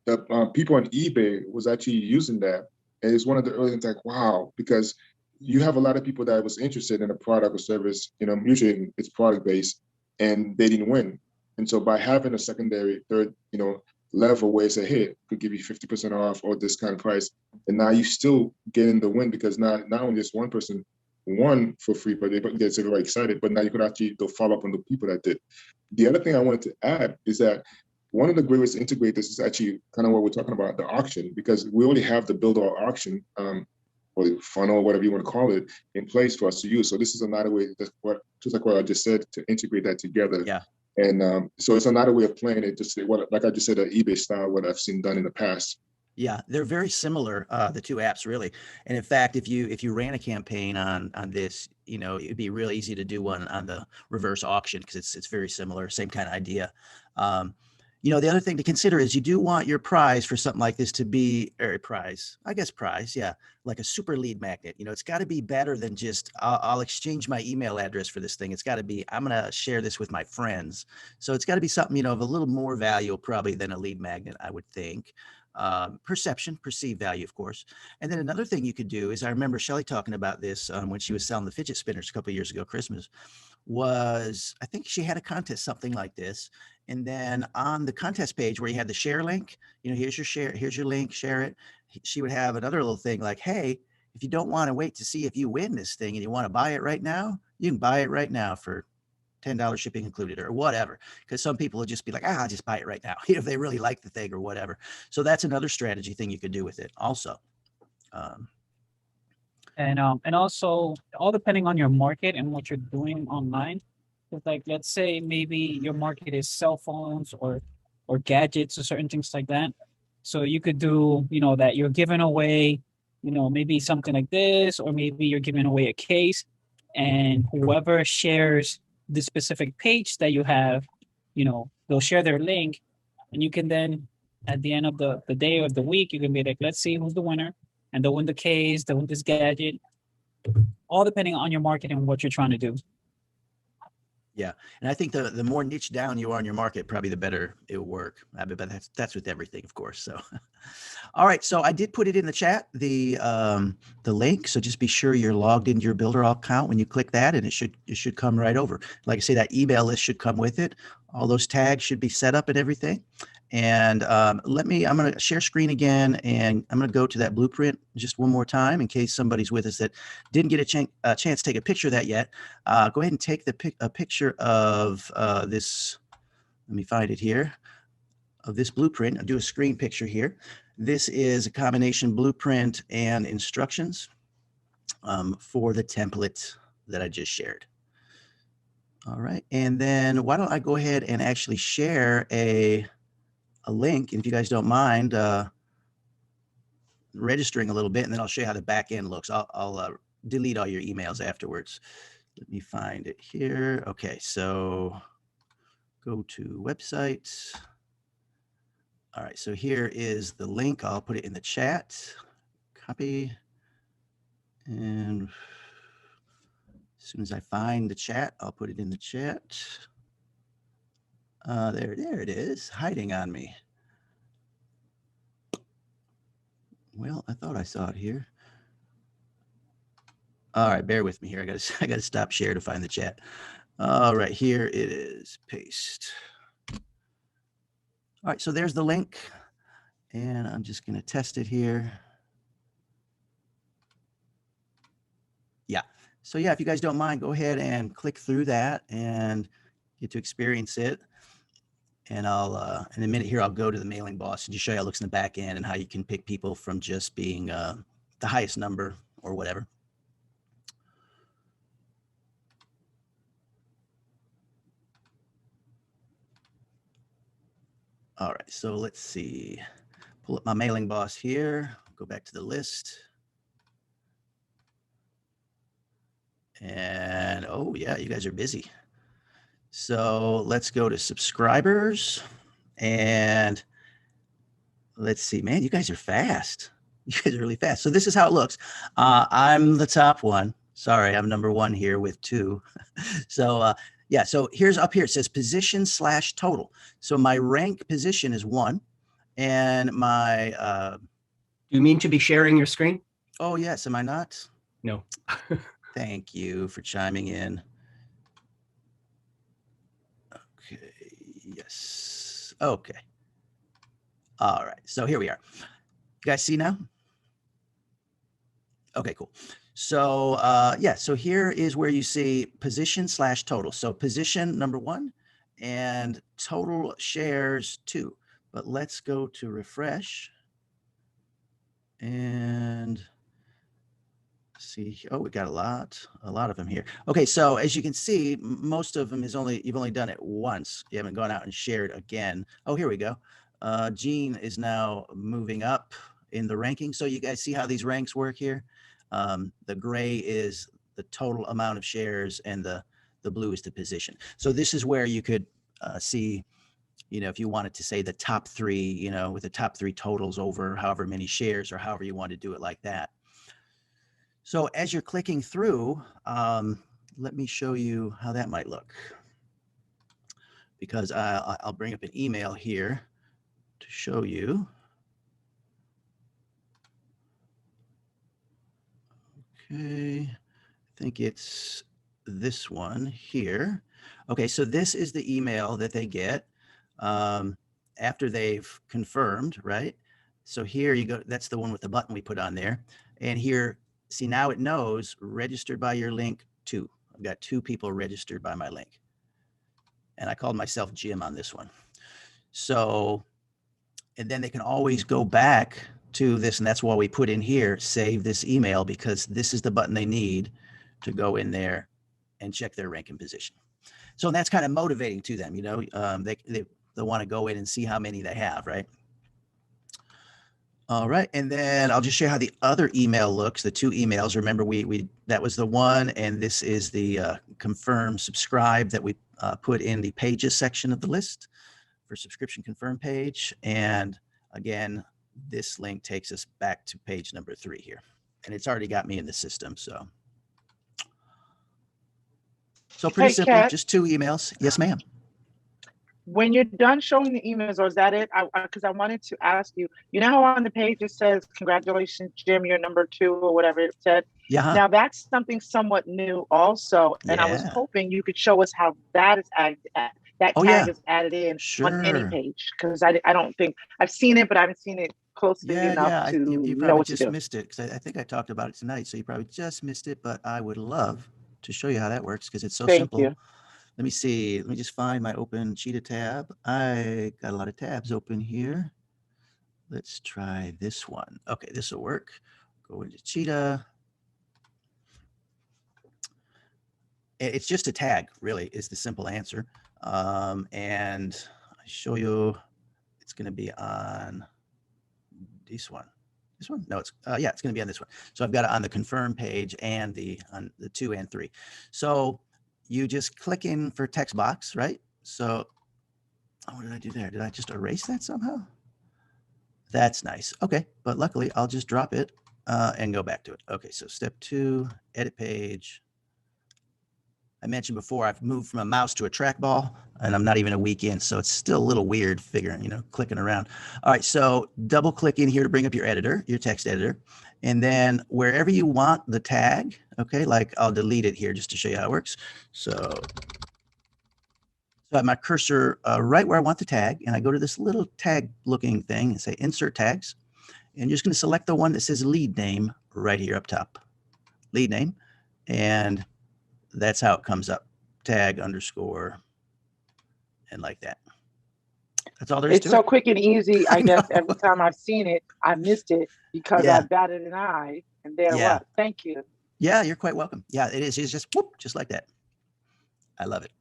the people on eBay was actually using that. And it's one of the early things like, wow, because you have a lot of people that was interested in a product or service, usually it's product based, and they didn't win. And so by having a secondary, third, level where it's a hit, could give you 50% off or this kind of price, and now you still getting the win because not only just one person won for free, but they get very excited. But now you could actually go follow up on the people that did. The other thing I wanted to add is that one of the great ways to integrate this is actually kind of what we're talking about, the auction, because we already have the Builderall auction or the funnel, whatever you want to call it, in place for us to use. So this is another way, just like what I just said, to integrate that together. Yeah. And so it's another way of playing it, just like I just said, eBay style, what I've seen done in the past. Yeah, they're very similar, the two apps really. And in fact, if you ran a campaign on this, it'd be real easy to do one on the reverse auction because it's very similar, same kind of idea. The other thing to consider is you do want your prize for something like this to be prize, yeah, like a super lead magnet. It's got to be better than just I'll exchange my email address for this thing. It's got to be I'm going to share this with my friends. So it's got to be something of a little more value probably than a lead magnet, I would think. Perceived value, of course. And then another thing you could do is I remember Shelly talking about this when she was selling the fidget spinners a couple of years ago, Christmas, was I think she had a contest, something like this. And then on the contest page where you had the share link, here's your share, here's your link, share it. She would have another little thing like, hey, if you don't want to wait to see if you win this thing and you want to buy it right now, you can buy it right now for $10 shipping included or whatever. Because some people will just be like, I'll just buy it right now, if they really like the thing or whatever. So that's another strategy thing you could do with it also. And also all depending on your market and what you're doing online, It's like, let's say maybe your market is cell phones or gadgets or certain things like that. So you could do, you know, that you're giving away, you know, maybe something like this, or maybe you're giving away a case, and whoever shares the specific page that you have, you know, they'll share their link, and you can then, at the end of the day or the week, you can be like, let's see who's the winner, and they'll win the case, they'll win this gadget, all depending on your market and what you're trying to do. Yeah, and I think the more niche down you are in your market, probably the better it will work. But that's with everything, of course. So, all right. So I did put it in the chat, the link. So just be sure you're logged into your Builderall account when you click that, and it should come right over. Like I say, that email list should come with it. All those tags should be set up and everything. And I'm going to share screen again, and I'm going to go to that blueprint just one more time in case somebody's with us that didn't get a chance to take a picture of that yet. Go ahead and take a picture of this. Let me find it here, of this blueprint. I'll do a screen picture here. This is a combination blueprint and instructions for the template that I just shared. All right, and then why don't I go ahead and actually share a link, and if you guys don't mind registering a little bit, and then I'll show you how the back end looks. I'll delete all your emails afterwards. Let me find it here. Okay, so go to website. All right, so here is the link. I'll put it in the chat. Copy. And as soon as I find the chat, I'll put it in the chat. There it is, hiding on me. Well, I thought I saw it here. All right, bear with me here. I gotta stop share to find the chat. All right, here it is. Paste. All right, so there's the link, and I'm just gonna test it here. Yeah. So yeah, if you guys don't mind, go ahead and click through that and get to experience it. And I'll, in a minute here, I'll go to the mailing boss and just show you how it looks in the back end and how you can pick people from just being the highest number or whatever. All right, so let's see. Pull up my mailing boss here, go back to the list. And oh yeah, you guys are busy. So let's go to subscribers, and let's see, man, you guys are fast. You guys are really fast. So this is how it looks. I'm the top one. Sorry, I'm number one here with 2. So yeah, so here's up here, it says position / total. So my rank position is 1, and my You mean to be sharing your screen? oh yes, am I not? No. Thank you for chiming in. Okay, yes. Okay. All right, so here we are. You guys see now? Okay, cool. So yeah, so here is where you see position / total. So position number 1 and total shares 2. But let's go to refresh and see. Oh, we got a lot of them here. Okay, so as you can see, most of them is you've only done it once. You haven't gone out and shared again. Oh, here we go. Gene is now moving up in the ranking. So you guys see how these ranks work here? The gray is the total amount of shares, and the blue is the position. So this is where you could see, you know, if you wanted to say the top 3, you know, with the top 3 totals over however many shares or however you want to do it like that. So as you're clicking through, let me show you how that might look, because I'll bring up an email here to show you. Okay, I think it's this one here. Okay, so this is the email that they get after they've confirmed, right? So here you go, that's the one with the button we put on there. And here, see, now it knows registered by your link 2. I've got 2 people registered by my link. And I called myself Jim on this one. So, and then they can always go back to this, and that's why we put in here, save this email, because this is the button they need to go in there and check their rank and position. So that's kind of motivating to them, you know, they want to go in and see how many they have, right? All right, and then I'll just share how the other email looks, the 2 emails. Remember, that was the one, and this is the confirm subscribe that we put in the pages section of the list for subscription confirm page. And again, this link takes us back to page number 3 here, and it's already got me in the system. So pretty Hey, simple, Kat, just 2 emails. Yes, ma'am. when you're done showing the emails, or is that it? Because I wanted to ask you, you know how on the page it says, congratulations, Jim, you're number 2 or whatever it said? Yeah. Now that's something somewhat new also. And I was Yeah. hoping you could show us how that is added, that Oh, tag yeah. is added in on any Sure. page. Because I don't think, I've seen it, but I haven't seen it closely enough to You know probably what to just do. missed it, because I think I talked about it tonight, so you probably just missed it, but I would love to show you how that works, because it's so Thank simple. you. Let me see. Let me just find my open Cheetah tab. I got a lot of tabs open here. Let's try this one. Okay, this will work. Go into Cheetah. It's just a tag, really, is the simple answer. And I show you, it's going to be on this one. This one? No, it's yeah, it's going to be on this one. So I've got it on the confirm page and on the 2 and 3. So you just click in for text box, right? So what did I do there? Did I just erase that somehow? That's nice. Okay, but luckily I'll just drop it and go back to it. Okay, so step 2, edit page. I mentioned before, I've moved from a mouse to a trackball, and I'm not even a week in, so it's still a little weird figuring, clicking around. All right, so double click in here to bring up your editor, your text editor, and then wherever you want the tag, okay, like I'll delete it here just to show you how it works. So I have my cursor right where I want the tag, and I go to this little tag looking thing and say insert tags, and you're just going to select the one that says lead name right here up top, lead name, and that's how it comes up, tag underscore, and like that. That's all there is to it. It's so quick and easy. I guess know. every time I've seen it, I missed it because Yeah. I batted an eye, and there it Yeah. was. Thank you. Yeah, you're quite welcome. Yeah, it is. It's just whoop, just like that. I love it.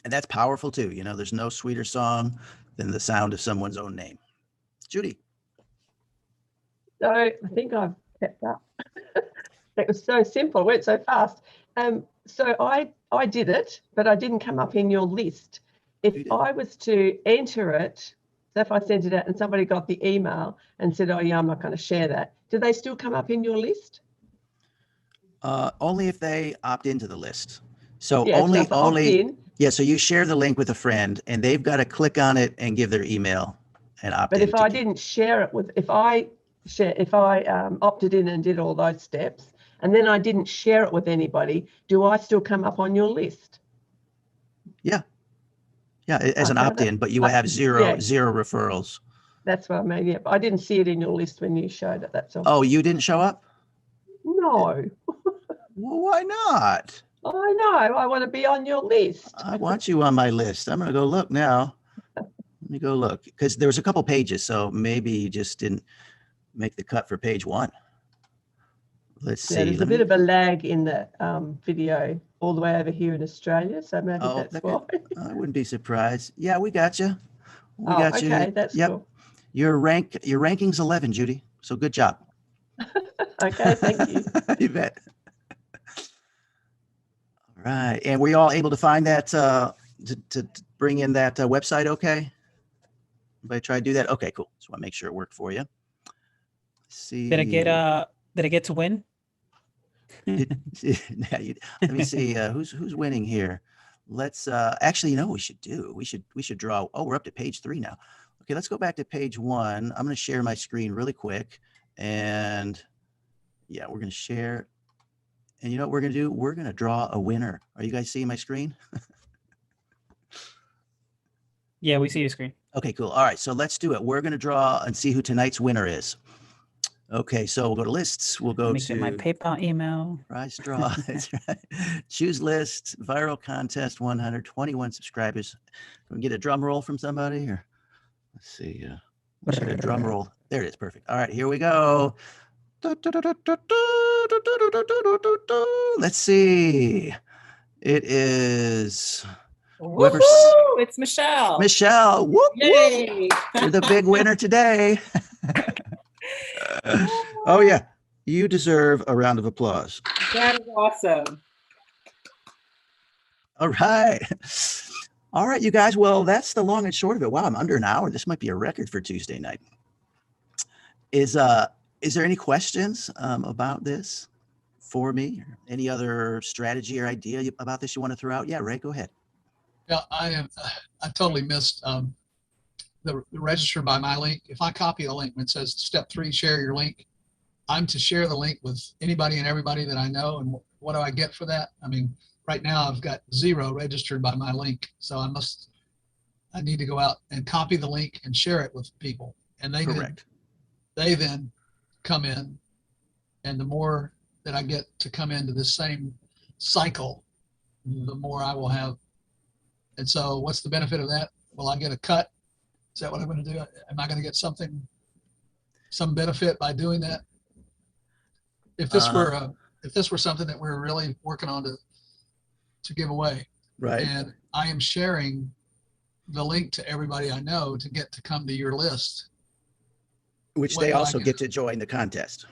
And that's powerful too. There's no sweeter song than the sound of someone's own name. Judy. So I think I've kept up. That was so simple. It went so fast. So I did it, but I didn't come up in your list. If I was to enter it, so if I sent it out and somebody got the email and said, oh yeah, I'm not going to share that, do they still come up in your list? Only if they opt into the list. So Yeah, so if I opt in, yeah. So you share the link with a friend, and they've got to click on it and give their email and opt in. but if I didn't share it with, if I opted in and did all those steps, and then I didn't share it with anybody, do I still come up on your list? Yeah. Yeah, as an Okay, opt-in, but you will have zero referrals. That's what I mean. Yeah, but I didn't see it in your list when you showed it. That's all. Oh, you didn't show up? No. Well, why not? I know. I want to be on your list. I want you on my list. I'm going to go look now. Let me go look, because there was a couple pages, so maybe you just didn't make the cut for page 1. Let's see. There's a bit of a lag in the video all the way over here in Australia, so maybe that's why. I wouldn't be surprised. Yeah, we got you. We got you. Okay, that's cool. Your ranking's 11, Judy. So good job. Okay, thank you. You bet. All right, and were you all able to find that to bring in that website? Okay. Everybody try to do that. Okay, cool. Just want to make sure it worked for you. Let's see. Did I get to win? Let me see who's winning here. Let's actually, what we should do? We should draw. Oh, we're up to page 3 now. Okay, let's go back to page 1. I'm going to share my screen really quick, and yeah, we're going to share. And you know what we're going to do? We're going to draw a winner. Are you guys seeing my screen? Yeah, we see your screen. Okay, cool. All right, so let's do it. We're going to draw and see who tonight's winner is. Okay, so we'll go to lists. We'll go to my PayPal email. Prize draw. That's right. Choose list. Viral contest. 121 subscribers. Can we get a drum roll from somebody? Or let's see. Let's get a drum roll. There it is. Perfect. All right, here we go. Let's see. It is Woohoo! It's Michelle. Michelle. Whoop, whoop. Yay! You're the big winner today. Oh, yeah. You deserve a round of applause. That is awesome. All right. All right, you guys. Well, that's the long and short of it. Wow, I'm under an hour. This might be a record for Tuesday night. Is there any questions about this for me? Or any other strategy or idea about this you want to throw out? Yeah, Ray, go ahead. Yeah, I totally missed the register by my link. If I copy the link when it says step 3, share your link, I'm to share the link with anybody and everybody that I know. And what do I get for that? I mean, right now I've got 0 registered by my link. So I need to go out and copy the link and share it with people. And they then come in, and the more that I get to come into this same cycle, the more I will have. And so what's the benefit of that? Will I get a cut? Is that what I'm going to do? Am I going to get some benefit by doing that? If this were something that we're really working on to give away, right? And I am sharing the link to everybody I know to get to come to your list, which they also get to join the contest.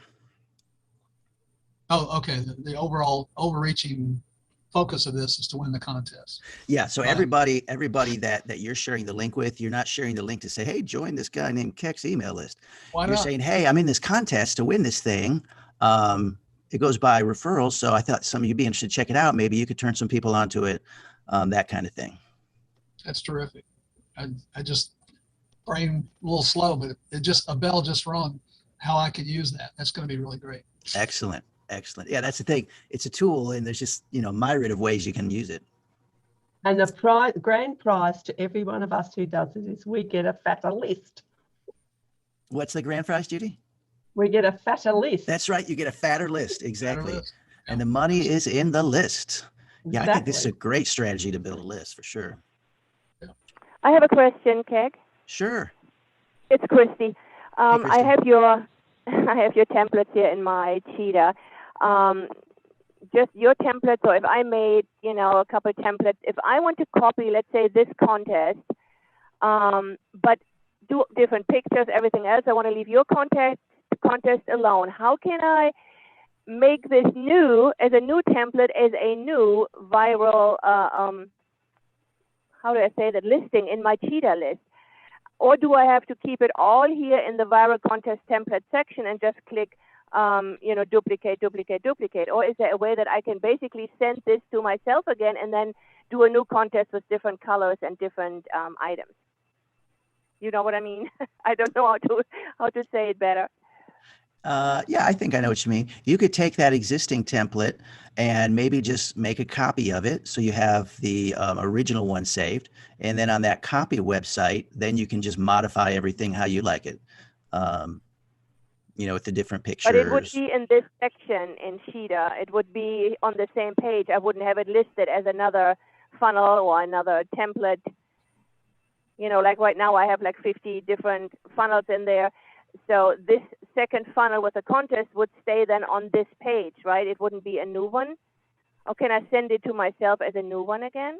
Oh, okay. The overall overreaching focus of this is to win the contest. Yeah. So everybody that you're sharing the link with, you're not sharing the link to say, hey, join this guy named Keck's email list. Why you're not? saying, hey, I'm in this contest to win this thing. It goes by referrals. So I thought some of you'd be interested to check it out. Maybe you could turn some people onto it. That kind of thing. That's terrific. I just brain a little slow, but a bell just rung how I could use that. That's going to be really great. Excellent. Excellent. Yeah, that's the thing. It's a tool, and there's just, myriad of ways you can use it. And the grand prize to every one of us who does it is we get a fatter list. What's the grand prize, Judy? We get a fatter list. That's right. You get a fatter list. Exactly. Fatter list. And the money is in the list. Yeah, Exactly. I think this is a great strategy to build a list for sure. I have a question, Keg. Sure. It's Christy. Christy. I have your templates here in my Cheetah. Just your template. So if I made, a couple templates, if I want to copy, let's say this contest, but do different pictures, everything else, I want to leave your contest alone. How can I make this new as a new template, as a new viral, how do I say that, listing in my Cheetah list? Or do I have to keep it all here in the viral contest template section and just click, duplicate, duplicate, duplicate? Or is there a way that I can basically send this to myself again and then do a new contest with different colors and different items? You know what I mean? I don't know how to say it better. Yeah, I think I know what you mean. You could take that existing template and maybe just make a copy of it. So you have the original one saved. And then on that copy website, then you can just modify everything how you like it. With the different pictures. But it would be in this section in Cheetah. It would be on the same page. I wouldn't have it listed as another funnel or another template. Like right now I have like 50 different funnels in there. So this second funnel with a contest would stay then on this page, right? It wouldn't be a new one. Or can I send it to myself as a new one again?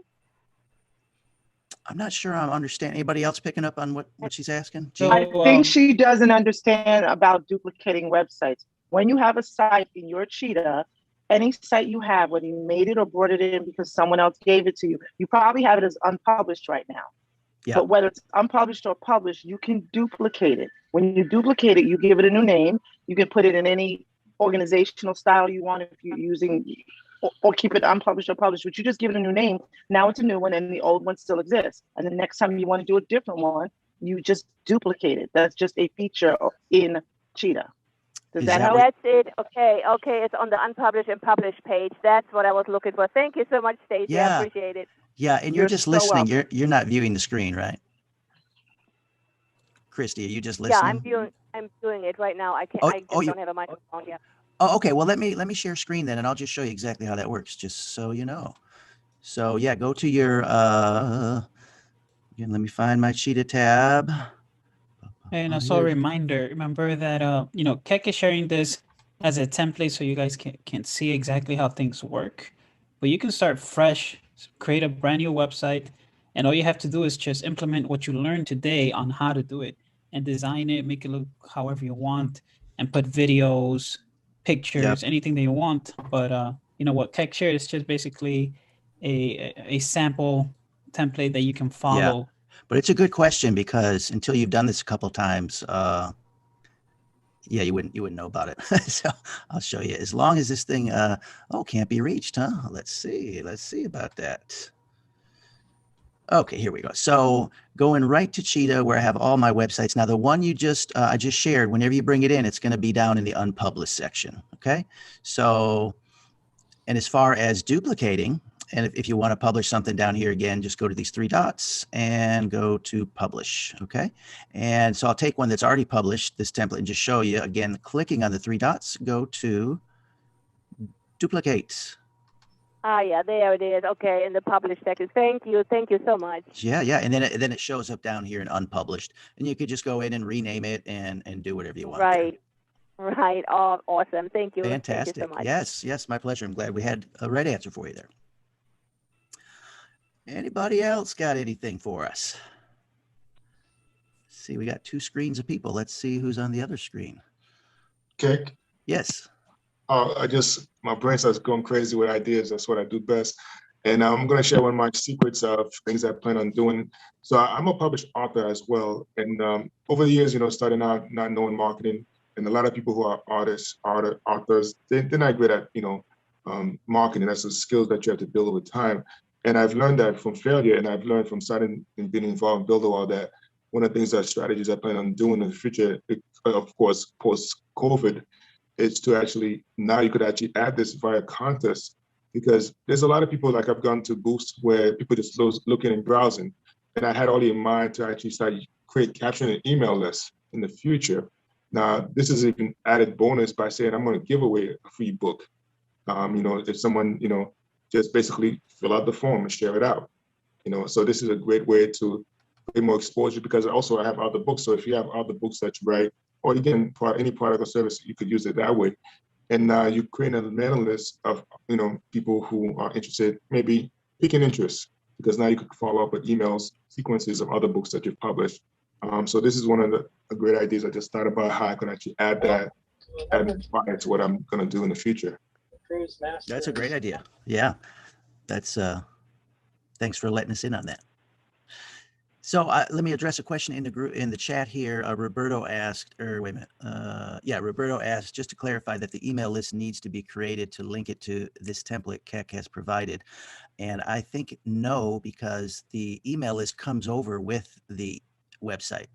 I'm not sure I'm understanding. Anybody else picking up on what she's asking? So, I think she doesn't understand about duplicating websites. When you have a site in your Cheetah, any site you have, whether you made it or brought it in because someone else gave it to you, you probably have it as unpublished right now. Yeah. But whether it's unpublished or published, you can duplicate it. When you duplicate it, you give it a new name. You can put it in any organizational style you want if you're using, or keep it unpublished or published, but you just give it a new name. Now it's a new one and the old one still exists. And the next time you want to do a different one, you just duplicate it. That's just a feature in Cheetah. Does that help? That's it. Okay. It's on the unpublished and published page. That's what I was looking for. Thank you so much, Stacey. Yeah. I appreciate it. Yeah, and you're just so listening. welcome. You're not viewing the screen, right? Christy, are you just listening? Yeah, I'm doing it right now. I can't. I just don't have a microphone. Yeah. Oh, okay. Well, let me share screen then, and I'll just show you exactly how that works, just so you know. So yeah, go to your again. Let me find my Cheetah tab. And also a reminder, remember that Keck is sharing this as a template so you guys can see exactly how things work. but you can start fresh, create a brand new website, and all you have to do is just implement what you learned today on how to do it and design it, make it look however you want, and put videos, pictures, anything that you want. But you know what Tech Share is just basically a sample template that you can follow. But it's a good question, because until you've done this a couple times, yeah, you wouldn't know about it. So I'll show you. As long as this thing, can't be reached, huh? Let's see about that. Okay, here we go. So going right to Cheetah, where I have all my websites. Now, the one I just shared, whenever you bring it in, it's going to be down in the unpublished section. Okay. So, and as far as duplicating, and if you want to publish something down here again, just go to these three dots and go to publish. Okay. And so I'll take one that's already published, this template, and just show you again, clicking on the three dots, go to duplicate. Yeah, there it is. Okay, in the published section. Thank you so much. Yeah, and then it shows up down here in unpublished, and you could just go in and rename it and do whatever you want. Right. Oh, awesome. Thank you. Fantastic. Thank you so much. Yes, my pleasure. I'm glad we had a right answer for you there. Anybody else got anything for us? Let's see, we got two screens of people. Let's see who's on the other screen. Okay. Yes. My brain starts going crazy with ideas. That's what I do best. And I'm going to share one of my secrets of things I plan on doing. So I'm a published author as well. And over the years, starting out not knowing marketing, and a lot of people who are authors, they're not great at, marketing. That's the skills that you have to build over time. And I've learned that from failure, and I've learned from starting and being involved in Builderall that one of the things strategies I plan on doing in the future, of course, post-COVID, is to actually, now you could actually add this via contest, because there's a lot of people, like I've gone to booths where people just looking and browsing. And I had already in mind to actually start capturing an email list in the future. Now, this is even added bonus by saying I'm going to give away a free book. If someone, just basically fill out the form and share it out. So this is a great way to get more exposure, because also I have other books. So if you have other books that you write, or again, any product or service, you could use it that way. And you create a mailing list of, people who are interested, maybe picking interest, because now you could follow up with emails, sequences of other books that you've published. So this is one of the great ideas I just thought about, how I could actually add that to what I'm going to do in the future. That's a great idea. Yeah, that's thanks for letting us in on that. So let me address a question in the group, in the chat here. Roberto asked, Roberto asked, just to clarify, that the email list needs to be created to link it to this template Keck has provided. And I think no, because the email list comes over with the website.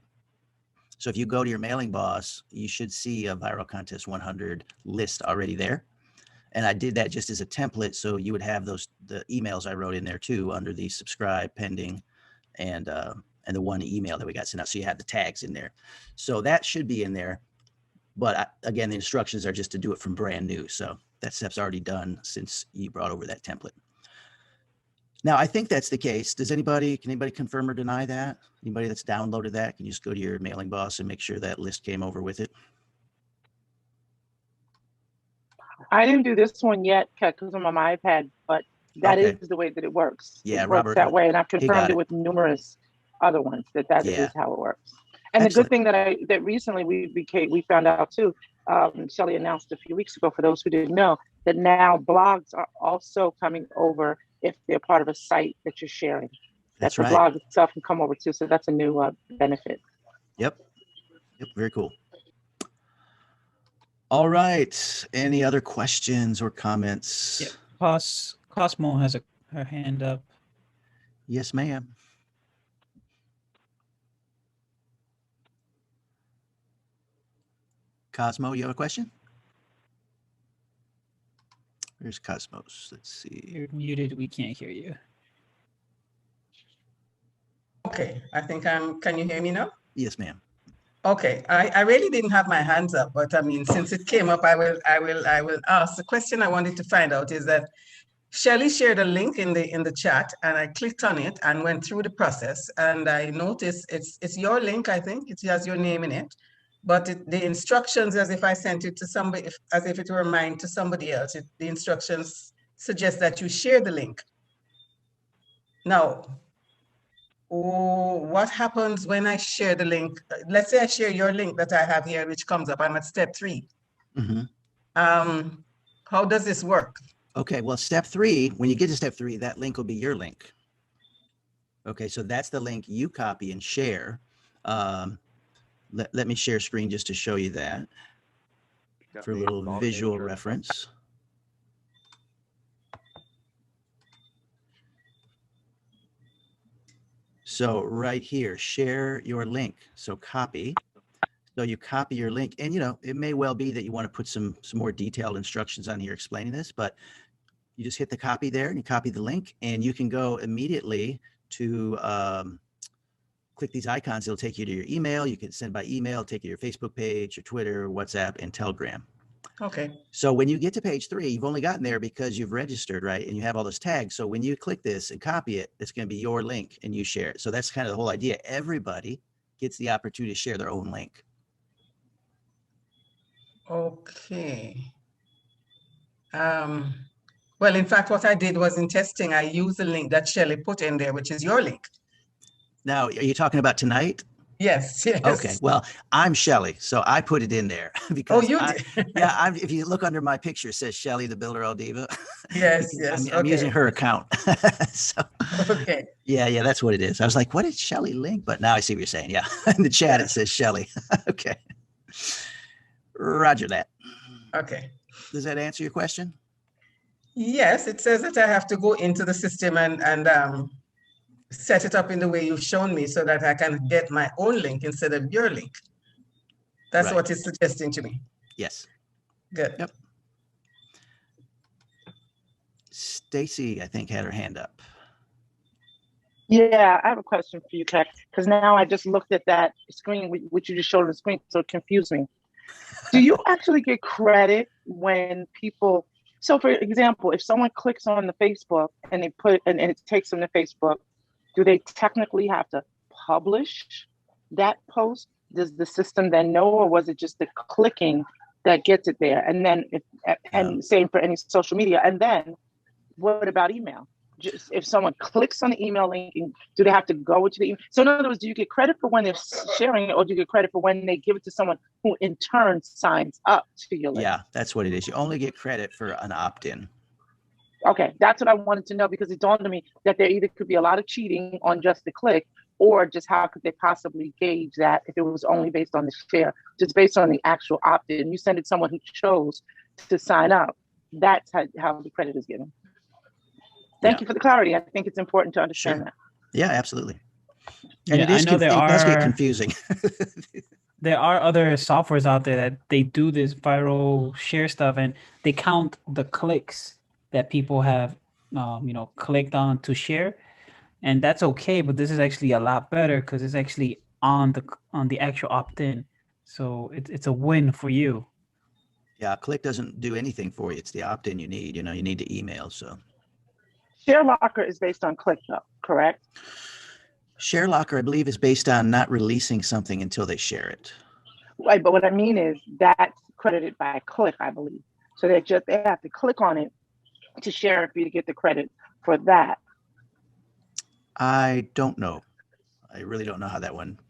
So if you go to your mailing boss, you should see a Viral Contest 100 list already there. And I did that just as a template, so you would have the emails I wrote in there too, under the subscribe, pending, and the one email that we got sent out. So you have the tags in there. So that should be in there. But again, the instructions are just to do it from brand new. So that step's already done since you brought over that template. Now, I think that's the case. Can anybody confirm or deny that? Anybody that's downloaded that, can you just go to your mailing boss and make sure that list came over with it? I didn't do this one yet because I'm on my iPad, but that is the way that it works. Yeah, it works Robert, that way, and I've confirmed it with numerous other ones that is how it works. And the good thing that recently we found out too, Shelley announced a few weeks ago, for those who didn't know, that now blogs are also coming over if they're part of a site that you're sharing. That's right. The blog itself can come over too, so that's a new benefit. Yep, very cool. All right. Any other questions or comments? Yeah. Cosmo has her hand up. Yes, ma'am. Cosmo, you have a question? Where's Cosmos? Let's see. You're muted. We can't hear you. Okay, I think can you hear me now? Yes, ma'am. Okay, I really didn't have my hands up, but I mean, since it came up, I will ask. The question I wanted to find out is that Shelley shared a link in the chat, and I clicked on it and went through the process, and I noticed it's your link. I think it has your name in it, but the instructions, as if I sent it to somebody, as if it were mine to somebody else. The instructions suggests that you share the link. Now, what happens when I share the link? Let's say I share your link that I have here, which comes up. I'm at step 3. How does this work? Okay, well, step 3, when you get to step 3, that link will be your link. Okay, so that's the link you copy and share. Let me share screen just to show you that for a little visual reference. So right here, share your link. So copy. So you copy your link, and it may well be that you want to put some more detailed instructions on here explaining this, but you just hit the copy there and you copy the link, and you can go immediately to click these icons. It'll take you to your email. You can send by email, take you to your Facebook page, your Twitter, WhatsApp, and Telegram. Okay. So when you get to page 3, you've only gotten there because you've registered, right? And you have all those tags. So when you click this and copy it, it's going to be your link and you share it. So that's kind of the whole idea. Everybody gets the opportunity to share their own link. Okay. Well, in fact, what I did was in testing, I used the link that Shelley put in there, which is your link. Now, are you talking about tonight? Yes, yes. Okay, well, I'm Shelley, so I put it in there because you did? if you look under my picture, it says Shelley, the Builderall Diva. Yes, yes. I'm using her account. So, okay. Yeah, that's what it is. I was like, what did Shelley link? But now I see what you're saying. Yeah, in the chat it says Shelley. Okay. Roger that. Okay. Does that answer your question? Yes, it says that I have to go into the system and set it up in the way you've shown me so that I can get my own link instead of your link. That's Right. what it's suggesting to me. Yes. Good. Yep. Stacy, I think, had her hand up. Yeah, I have a question for you, Tech, because now I just looked at that screen, which you just showed on the screen, so it confused me. Do you actually get credit when people, so for example, if someone clicks on the Facebook and they put, and it takes them to Facebook, do they technically have to publish that post? Does the system then know, or was it just the clicking that gets it there? And then, and same for any social media. And then what about email? Just if someone clicks on the email link, do they have to go to the email? So in other words, do you get credit for when they're sharing it, or do you get credit for when they give it to someone who in turn signs up to your link? Yeah, that's what it is. You only get credit for an opt-in. Okay, that's what I wanted to know, because it dawned on me that there either could be a lot of cheating on just the click, or just how could they possibly gauge that if it was only based on the share, just based on the actual opt-in. You send it to someone who chose to sign up. That's how the credit is given. Thank you for the clarity. I think it's important to understand that. Yeah, absolutely. And Yeah, it is I know it does get confusing. There are other softwares out there that they do this viral share stuff, and they count the clicks that people have, clicked on to share, and that's okay. But this is actually a lot better because it's actually on the actual opt-in, so it's a win for you. Yeah, click doesn't do anything for you. It's the opt-in you need. You need to email. So ShareLocker is based on click, though, correct? ShareLocker, I believe, is based on not releasing something until they share it. Right, but what I mean is that's credited by click, I believe. So they have to click on it to share it for you to get the credit for that. I don't know. I really don't know how that one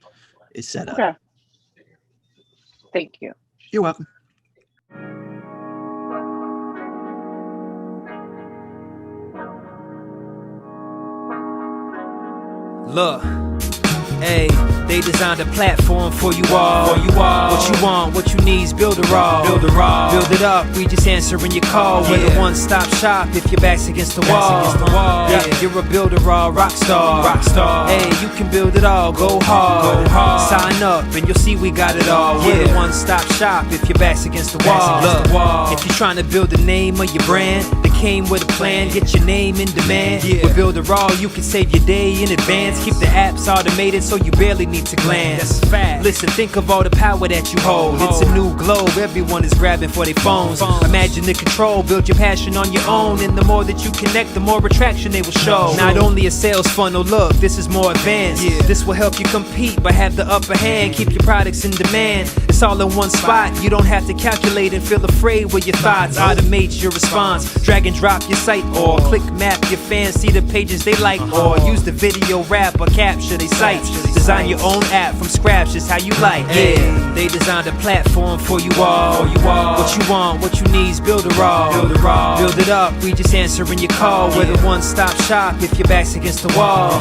is set up. Okay. Thank you. You're welcome. Look, hey, they designed a platform for you all. What you want, what you need is Builderall. Build it up, we just answering your call. We're the one-stop shop if your back's against the wall. Yeah, you're a Builderall rock star. Hey, you can build it all, go hard. Sign up and you'll see we got it all. We're the one-stop shop if your back's against the wall. Look, if you're trying to build the name of your brand, came with a plan, get your name in demand. With Builderall, you can save your day in advance. Keep the apps automated so you barely need to glance. That's a fact. Listen, think of all the power that you hold. It's a new globe, everyone is grabbing for their phones. Imagine the control, build your passion on your own. And the more that you connect, the more attraction they will show. Not only a sales funnel, look, this is more advanced. This will help you compete, but have the upper hand. Keep your products in demand. It's It's all in one spot. You don't have to calculate and feel afraid with your thoughts. Automate your response. Drag and drop your site or click map your fans see the pages they like, or use the video rap or capture they sites. Design your own app from scratch, just how you like. Yeah, they designed a platform for you all. What you want, what you need is Builderall. Build it up, we just answering your call. We're the one-stop shop if your back's against the wall.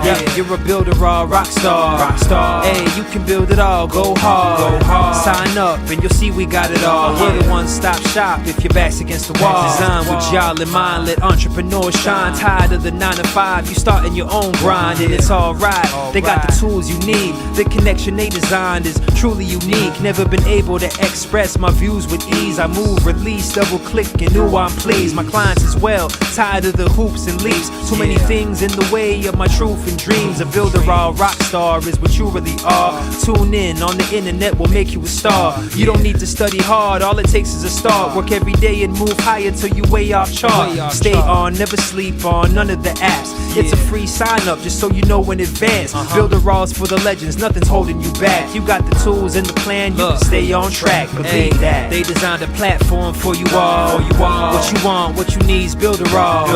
Yeah, you're a Builderall rock star. Hey, you can build it all, go hard. Sign up and you'll see we got it all. We're the one-stop shop if your back's against the wall. Design with y'all in mind, let entrepreneurs shine. Tired of the 9 to 5, you starting your own grind, and it's alright. They got the tools you need. The connection they designed is truly unique. Never been able to express my views with ease. I move, release, double click, and ooh, I'm pleased. My clients as well, tired of the hoops and leaps. Too many things in the way of my truth and dreams. A Builderall rock star is what you really are. Tune in on the internet, will make you a star. You don't need to study hard, all it takes is a start. Work every day and move higher till you way off chart. Stay on, never sleep on none of the apps. It's a free sign up just so you know in advance. Builderall's for the legends, nothing's holding you back. You got the tools and the plan, you can stay on track. Believe that. They designed a platform for you all. What you want, what you need is Builderall.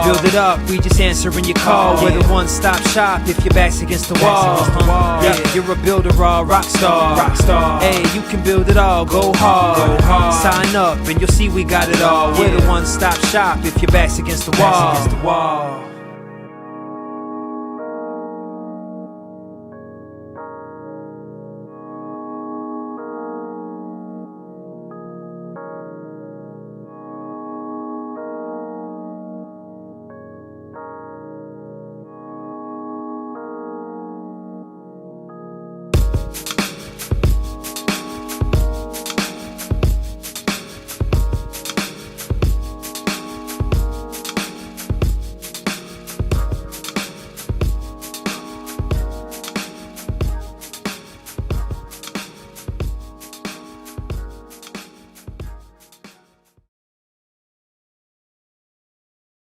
Build it up, we just answering your call. We're the one-stop shop if your back's against the wall. Yeah, you're a Builderall rock star. Hey, you can build it all, go hard. Sign up and you'll see we got it all. We're the one-stop shop if your back's against the wall.